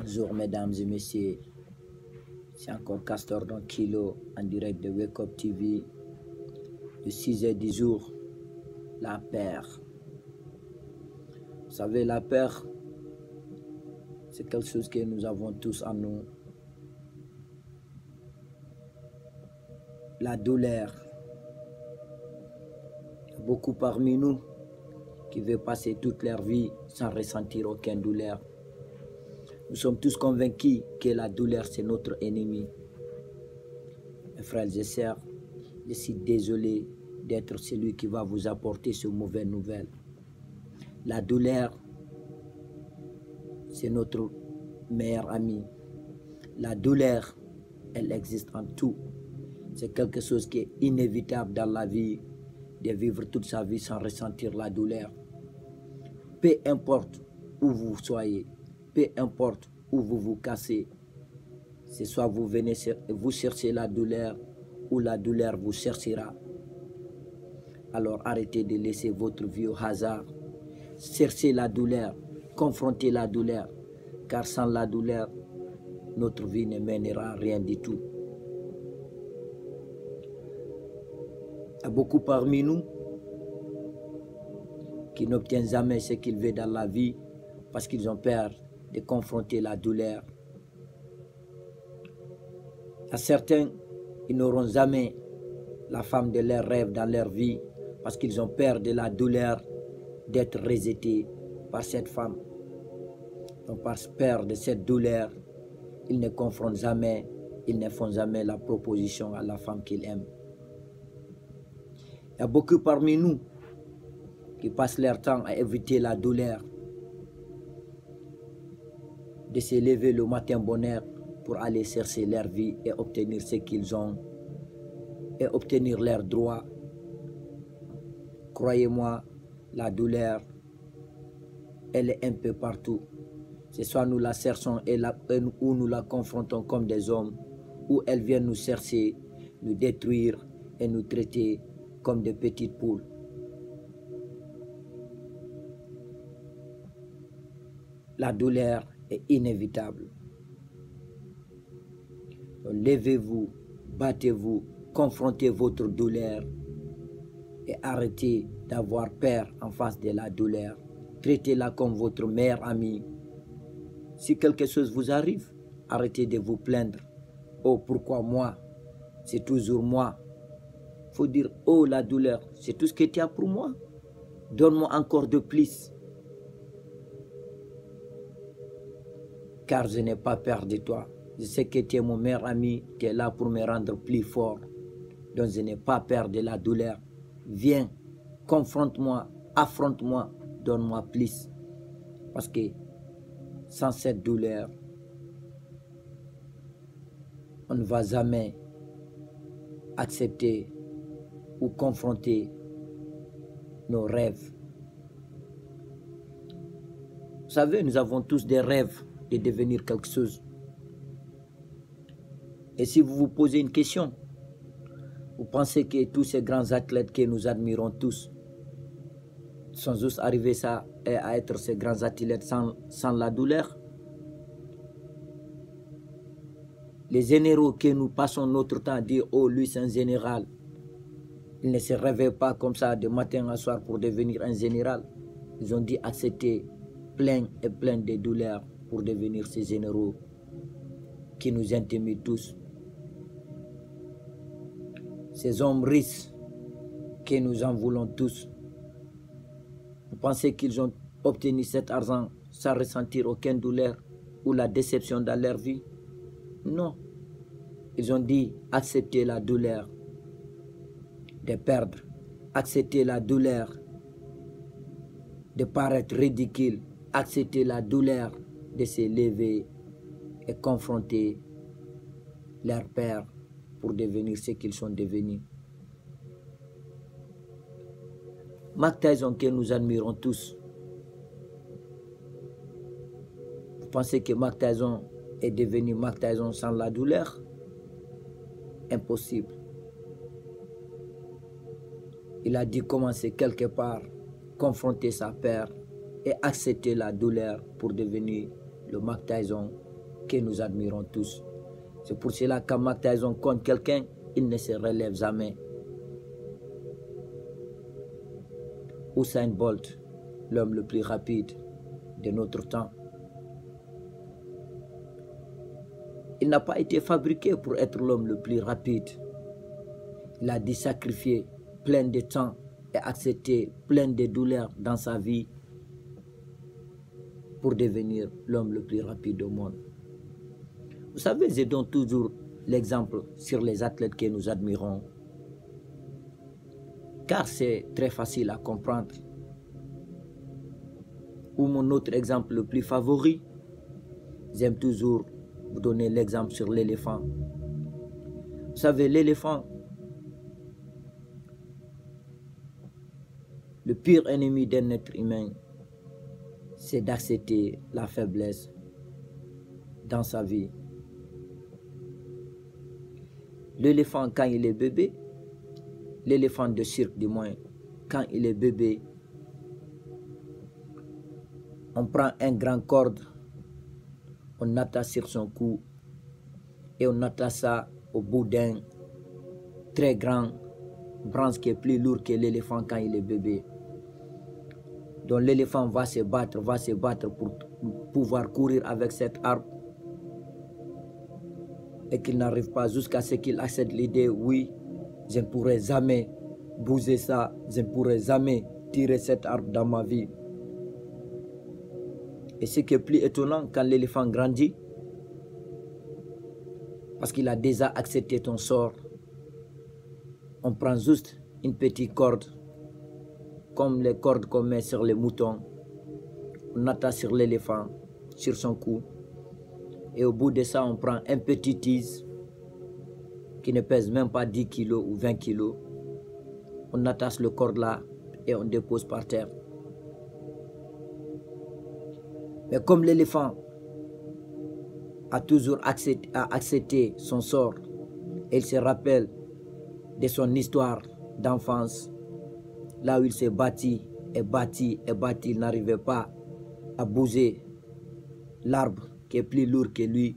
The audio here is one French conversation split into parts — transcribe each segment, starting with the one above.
Bonjour mesdames et messieurs, c'est encore Castor dans Kilo en direct de Wake Up TV de 6h10 jours. La paire. Vous savez, la paire, c'est quelque chose que nous avons tous en nous. La douleur. Il y a beaucoup parmi nous qui veulent passer toute leur vie sans ressentir aucune douleur. Nous sommes tous convaincus que la douleur, c'est notre ennemi. Mes frères et sœurs, je suis désolé d'être celui qui va vous apporter ce mauvais nouvelle. La douleur, c'est notre meilleur ami. La douleur, elle existe en tout. C'est quelque chose qui est inévitable dans la vie, de vivre toute sa vie sans ressentir la douleur. Peu importe où vous soyez, peu importe où vous vous cassez, c'est soit vous venez vous chercher la douleur ou la douleur vous cherchera. Alors arrêtez de laisser votre vie au hasard. Cherchez la douleur, confrontez la douleur, car sans la douleur, notre vie ne mènera à rien du tout. Il y a beaucoup parmi nous qui n'obtiennent jamais ce qu'ils veulent dans la vie parce qu'ils ont peur de confronter la douleur. Il y a certains, ils n'auront jamais la femme de leurs rêves dans leur vie parce qu'ils ont peur de la douleur d'être rejetés par cette femme. Donc par peur de cette douleur, ils ne confrontent jamais, ils ne font jamais la proposition à la femme qu'ils aiment. Il y a beaucoup parmi nous qui passent leur temps à éviter la douleur, de se lever le matin bonheur pour aller chercher leur vie et obtenir ce qu'ils ont et obtenir leurs droits. Croyez-moi, la douleur, elle est un peu partout. C'est soit nous la cherchons ou nous la confrontons comme des hommes, ou elle vient nous chercher, nous détruire et nous traiter comme des petites poules. La douleur est inévitable. Levez-vous, battez-vous, confrontez votre douleur et arrêtez d'avoir peur en face de la douleur. Traitez-la comme votre meilleur ami. Si quelque chose vous arrive, arrêtez de vous plaindre. Oh, pourquoi moi? C'est toujours moi. Il faut dire, oh, la douleur, c'est tout ce que tu as pour moi. Donne-moi encore de plus. Car je n'ai pas peur de toi. Je sais que tu es mon meilleur ami, tu es là pour me rendre plus fort. Donc je n'ai pas peur de la douleur. Viens, confronte-moi, affronte-moi, donne-moi plus. Parce que sans cette douleur, on ne va jamais accepter ou confronter nos rêves. Vous savez, nous avons tous des rêves de devenir quelque chose. Et si vous vous posez une question, vous pensez que tous ces grands athlètes que nous admirons tous sont juste arrivés à être ces grands athlètes sans la douleur? Les généraux que nous passons notre temps à dire, oh, lui c'est un général. Ils ne se réveillent pas comme ça de matin à soir pour devenir un général. Ils ont dit accepter plein et plein de douleurs pour devenir ces généraux qui nous intimident tous. Ces hommes riches que nous en voulons tous. Vous pensez qu'ils ont obtenu cet argent sans ressentir aucune douleur ou la déception dans leur vie? Non. Ils ont dit accepter la douleur de perdre, accepter la douleur de paraître ridicule, accepter la douleur de se lever et confronter leur père pour devenir ce qu'ils sont devenus. Mike Tyson que nous admirons tous. Vous pensez que Mike Tyson est devenu Mike Tyson sans la douleur? Impossible. Il a dû commencer quelque part, confronter sa peur et accepter la douleur pour devenir le Mike Tyson que nous admirons tous. C'est pour cela qu'à Mike Tyson contre quelqu'un, il ne se relève jamais. Usain Bolt, l'homme le plus rapide de notre temps. Il n'a pas été fabriqué pour être l'homme le plus rapide. Il a dû sacrifier plein de temps et accepter plein de douleurs dans sa vie pour devenir l'homme le plus rapide au monde. Vous savez, je donne toujours l'exemple sur les athlètes que nous admirons, car c'est très facile à comprendre. Ou mon autre exemple le plus favori, j'aime toujours vous donner l'exemple sur l'éléphant. Vous savez, l'éléphant, le pire ennemi d'un être humain, c'est d'accepter la faiblesse dans sa vie. L'éléphant, quand il est bébé, l'éléphant de cirque du moins, quand il est bébé, on prend un grand corde, on attache sur son cou et on attache ça au bout d'un très grand branche qui est plus lourd que l'éléphant quand il est bébé. Donc l'éléphant va se battre pour pouvoir courir avec cet arbre et qu'il n'arrive pas jusqu'à ce qu'il accepte l'idée, oui, je ne pourrai jamais bouger ça, je ne pourrai jamais tirer cet arbre dans ma vie. Et ce qui est plus étonnant, quand l'éléphant grandit, parce qu'il a déjà accepté ton sort, on prend juste une petite corde, comme les cordes qu'on met sur les moutons, on attache sur l'éléphant, sur son cou, et au bout de ça, on prend un petit tige qui ne pèse même pas 10 kg ou 20 kg. On attache le corde là et on dépose par terre. Mais comme l'éléphant a toujours accepté son sort, et il se rappelle de son histoire d'enfance, là où il s'est battu, il n'arrivait pas à bouger l'arbre qui est plus lourd que lui.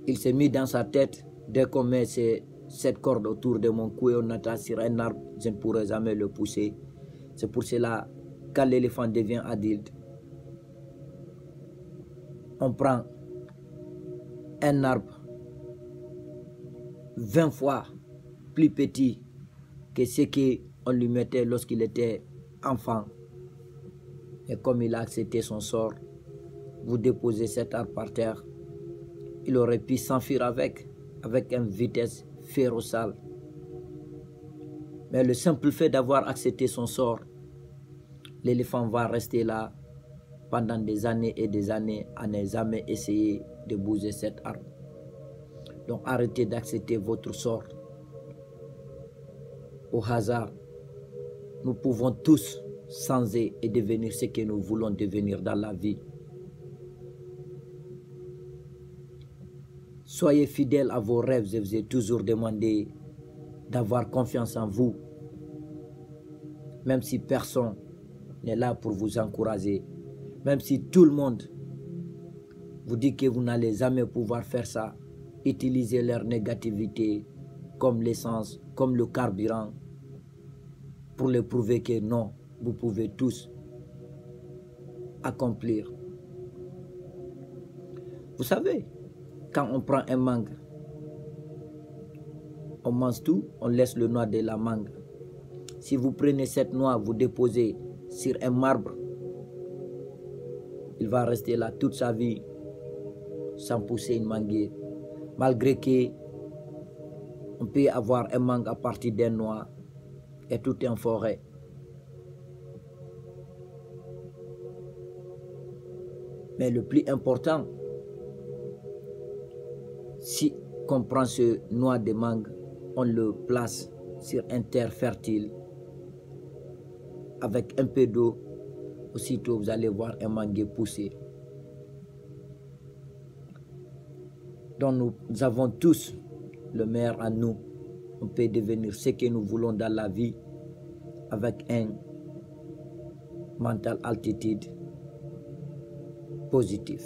Il s'est mis dans sa tête, dès qu'on met cette corde autour de mon cou et on attache sur un arbre, je ne pourrai jamais le pousser. C'est pour cela, quand l'éléphant devient adulte, on prend un arbre 20 fois plus petit que ce qu'on lui mettait lorsqu'il était enfant. Et comme il a accepté son sort, vous déposez cet arbre par terre, il aurait pu s'enfuir avec une vitesse féroçale. Mais le simple fait d'avoir accepté son sort, l'éléphant va rester là pendant des années et des années à ne jamais essayer de bouger cet arbre. Donc arrêtez d'accepter votre sort au hasard. Nous pouvons tous changer et devenir ce que nous voulons devenir dans la vie. Soyez fidèles à vos rêves. Je vous ai toujours demandé d'avoir confiance en vous. Même si personne n'est là pour vous encourager. Même si tout le monde vous dit que vous n'allez jamais pouvoir faire ça. Utilisez leur négativité comme l'essence, comme le carburant, pour leur prouver que non, vous pouvez tous accomplir. Vous savez, quand on prend un mangue, on mange tout, on laisse le noix de la mangue. Si vous prenez cette noix, vous déposez sur un marbre, il va rester là toute sa vie sans pousser une mangue. Malgré que on peut avoir un mangue à partir d'un noix et tout est en forêt. Mais le plus important, si on prend ce noix de mangue, on le place sur une terre fertile avec un peu d'eau, aussitôt vous allez voir un manguier pousser. Donc nous avons tous le meilleur en nous. On peut devenir ce que nous voulons dans la vie avec un mental altitude. positif.